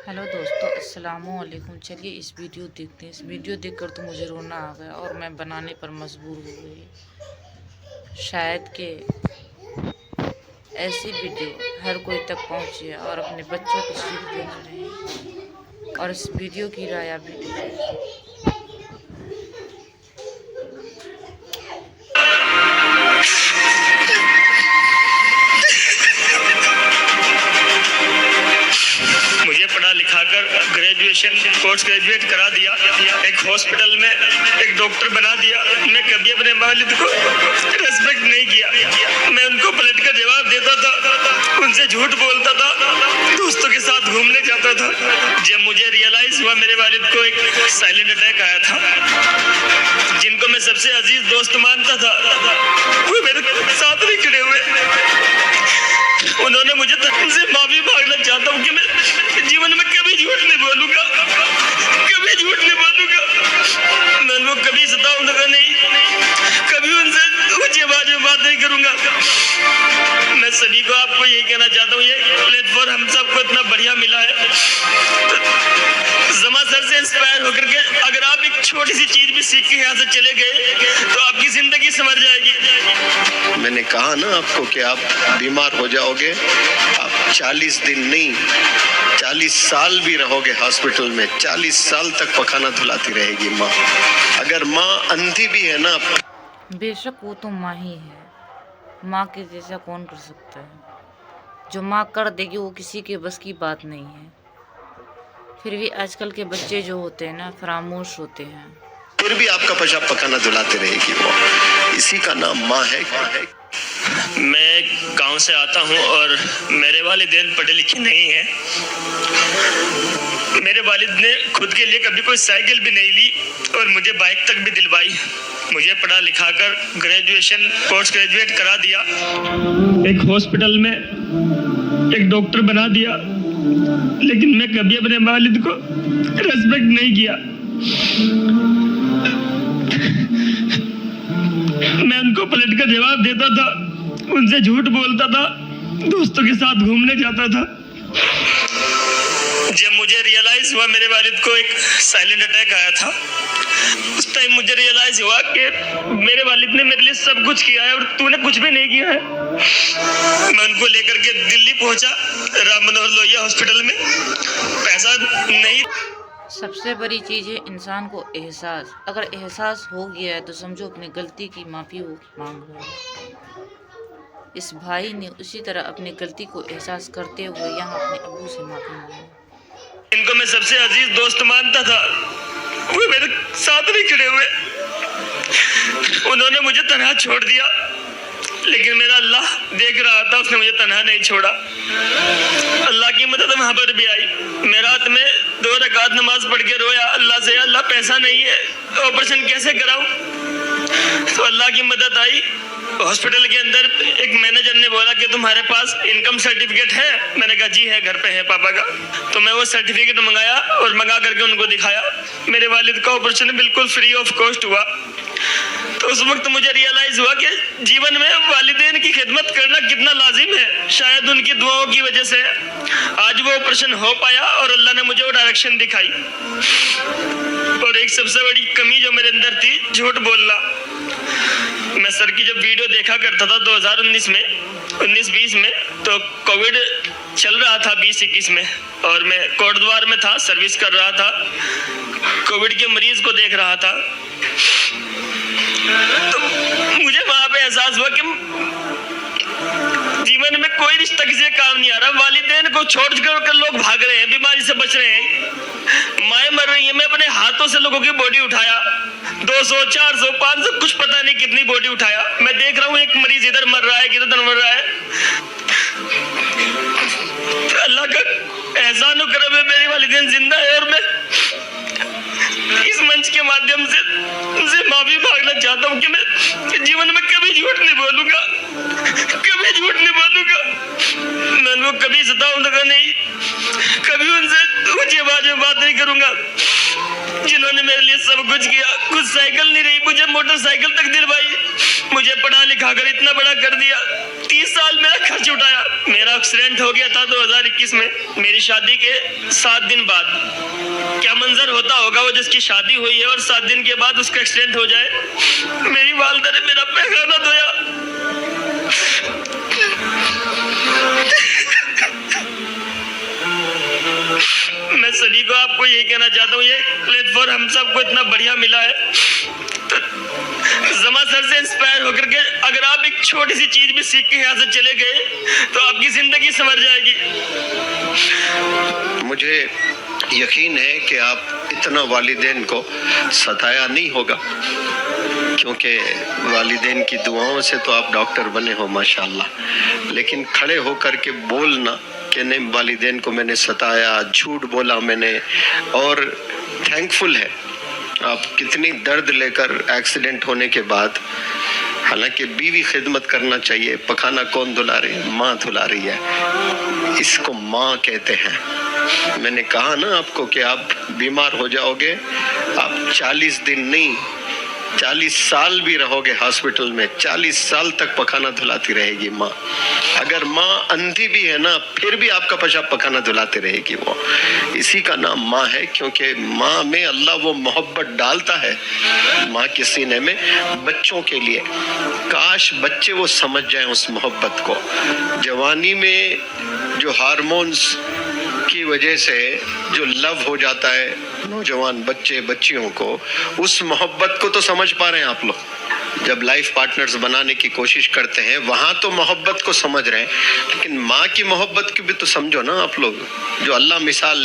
Hello दोस्तों, अस्सलामुअलैकुम। चलिए इस वीडियो देखते हैं। इस वीडियो देखकर तो मुझे रोना आ गया और मैं बनाने पर मजबूर हो गई। शायद कि ऐसी वीडियो हर कोई तक पहुंचे और अपने बच्चों को सीख देना रहे। और इस वीडियो की राय आप भी दीजिए। मुझे पढ़ा लिखा कर ग्रेजुएशन पोस्ट ग्रेजुएट करा दिया, एक हॉस्पिटल में एक डॉक्टर बना दिया। मैं कभी अपने वालिद को रेस्पेक्ट नहीं किया। मैं उनको पलट कर जवाब देता था, उनसे झूठ बोलता था, दोस्तों के साथ घूमने जाता था। जब मुझे रियलाइज हुआ मेरे वालिद को एक साइलेंट अटैक आया था, जिनको मैं सबसे अजीज दोस्त मानता था, वो मेरे साथ नहीं खड़े हुए। उन्होंने मुझे उनसे माफी मांगना चाहता हूँ कि मैं जीवन में कभी झूठ नहीं बोलूंगा, कभी झूठ नहीं बोलूंगा। मैं उनको कभी सताऊंगा नहीं, कभी उनसे ऊंची आवाज में बात नहीं करूंगा। मैं सभी को आपको यही कहना चाहता हूँ, ये प्लेटफॉर्म हम सबको इतना बढ़िया मिला है। जमा सर से इंस्पायर होकर के अगर आप एक छोटी सी चीज भी सीख के यहाँ से चले गए तो आपकी जिंदगी संवर जाएगी। मैंने कहा ना आपको कि आप बीमार हो जाओगे। आप 40 दिन नहीं 40 साल भी रहोगे हॉस्पिटल में। 40 साल तक पखाना धुलाती रहेगी माँ। अगर माँ अंधी भी है ना, बेशक वो तो माँ ही है। माँ के जैसा कौन कर सकता है। जो माँ कर देगी वो किसी के बस की बात नहीं है। फिर भी आजकल के बच्चे जो होते हैं ना, फरामोश होते हैं। फिर भी आपका पेशाब पखाना धुलाती रहेगी वो। इसी का नाम माँ है। मैं गांव से आता हूं और मेरे वालिदैन पढ़े लिखे नहीं हैं। मेरे वालिद ने खुद के लिए कभी कोई साइकिल भी नहीं ली और मुझे बाइक तक भी दिलवाई। मुझे पढ़ा लिखा कर ग्रेजुएशन पोस्ट ग्रेजुएट करा दिया, एक हॉस्पिटल में एक डॉक्टर बना दिया। लेकिन मैं कभी अपने वालिद को रेस्पेक्ट नहीं किया। मैं उनको पलट कर जवाब देता था, उनसे झूठ बोलता था, दोस्तों के साथ घूमने जाता था। जब मुझे रियलाइज हुआ मेरे वालिद को एक साइलेंट अटैक आया था, उस टाइम मुझे रियलाइज हुआ कि मेरे वालिद ने मेरे लिए सब कुछ किया है और तूने कुछ भी नहीं किया है। मैं उनको लेकर के दिल्ली पहुंचा, राम मनोहर लोहिया हॉस्पिटल में। पैसा नहीं। सबसे बड़ी चीज़ है इंसान को एहसास। अगर एहसास हो गया है तो समझो अपनी गलती की माफ़ी मांग रहे हो। इस भाई ने उसी तरह अपनी गलती को एहसास करते हुए यहाँ अपने अब्बू से माफ़ी मांगी। इनको मैं सबसे अजीज दोस्त मानता था, वो मेरे साथ नहीं खड़े हुए। उन्होंने मुझे तन्हा छोड़ दिया, लेकिन मेरा अल्लाह देख रहा था, उसने मुझे तन्हा नहीं छोड़ा। अल्लाह की मदद वहां पर भी आई। मैं रात में 2 रकात नमाज पढ़ के रोया अल्लाह से, अल्लाह पैसा नहीं है, ऑपरेशन कैसे कराऊं। तो अल्लाह की मदद आई। हॉस्पिटल के अंदर एक मैनेजर ने बोला कि तुम्हारे पास इनकम सर्टिफिकेट है। मैंने कहा जी है, घर पे है पापा का। तो मैं वो सर्टिफिकेट मंगाया और मंगा करके उनको दिखाया। मेरे वालिद का ऑपरेशन बिल्कुल फ्री ऑफ कॉस्ट हुआ। तो उस वक्त मुझे रियलाइज हुआ कि जीवन में वालिदैन की खिदमत करना कितना लाजिम है। शायद उनकी दुआओं की वजह से आज वो ऑपरेशन हो पाया और अल्लाह ने मुझे वो डायरेक्शन दिखाई। और एक सबसे बड़ी कमी जो मेरे अंदर थी, झूठ बोलना। मैं सर की जब वीडियो देखा करता था 2019 में 19-20 में, तो कोविड चल रहा था 20-21 में, और मैं कोटद्वार में था, सर्विस कर रहा था, कोविड के मरीज को देख रहा था। तो मुझे वहां पे एहसास हुआ कि जीवन में कोई रिश्ता किसी से काम नहीं आ रहा। वालिदैन को छोड़ कर लोग भाग रहे हैं, बीमारी से बच रहे हैं, माएँ मर रही हैं। मैं अपने हाथों से लोगों की बॉडी उठाया, 200, 400, 500, कुछ पता नहीं कितनी बॉडी उठाया। मैं देख रहा हूँ एक मरीज इधर मर रहा है, किधर मर रहा है। तो अल्लाह का एहसान और करम है, मेरे वालिदैन जिंदा है और मैं इस मंच के माध्यम से उनसे माफी मांगना चाहता हूँ कि मैं जीवन में कभी झूठ नहीं बोलूंगा, कभी झूठ नहीं बोलूंगा। मैं उनको कभी सताऊंगा नहीं, कभी उनसे ऊंची आवाज में बात नहीं करूंगा। जिन्होंने मेरे लिए सब कुछ किया, कुछ साइकिल नहीं रही, मुझे मोटरसाइकिल तक दिलवाई, मुझे पढ़ा लिखा कर इतना बड़ा कर दिया। 30 साल मेरा खर्च उठाया। मेरा एक्सीडेंट हो गया था 2021 में, मेरी शादी के 7 दिन बाद। क्या मंजर होता होगा वो जिसकी शादी हुई है और 7 दिन के बाद उसका एक्सीडेंट हो जाए। मेरी वालिदा ने मेरा पैखाना धोया। मैं सभी को आपको यही कहना चाहता हूँ, ये प्लेटफॉर्म हम सबको इतना बढ़िया मिला है, तो जमा सर से इंस्पायर होकर के अगर आप एक छोटी सी चीज भी सीख के यहाँ से चले गए तो आपकी जिंदगी संवर जाएगी। मुझे यकीन है कि आप इतना वालिदैन को सताया नहीं होगा, क्योंकि वालिदैन की दुआओं से तो आप डॉक्टर बने हो माशाल्लाह। लेकिन खड़े होकर के बोलना कि नहीं वालिदैन को मैंने सताया, झूठ बोला मैंने, और थैंकफुल है आप कितनी दर्द लेकर एक्सीडेंट होने के बाद, हालांकि बीवी खिदमत करना चाहिए, पखाना कौन धुला रही है? माँ धुला रही है, इसको माँ कहते हैं। मैंने कहा ना आपको कि आप बीमार हो जाओगे, आप 40 दिन नहीं 40 साल भी रहोगे हॉस्पिटल में, 40 साल तक पखाना धुलाती रहेगी माँ। अगर माँ अंधी भी है ना, फिर भी आपका पेशाब पखाना धुलाती रहेगी वो। इसी का नाम माँ है, क्योंकि माँ में अल्लाह वो मोहब्बत डालता है माँ के सीने में बच्चों के लिए। काश बच्चे वो समझ जाएं उस मोहब्बत को। जवानी में जो हार्मोन्स की वजह से जो लव हो जाता है नौजवान बच्चे बच्चियों को, उस मोहब्बत को तो समझ पा रहे हैं आप लोग। जब लाइफ पार्टनर्स बनाने की कोशिश करते हैं वहां तो मोहब्बत को समझ रहे हैं, लेकिन माँ की मोहब्बत की भी तो समझो ना आप लोग। जो अल्लाह मिसाल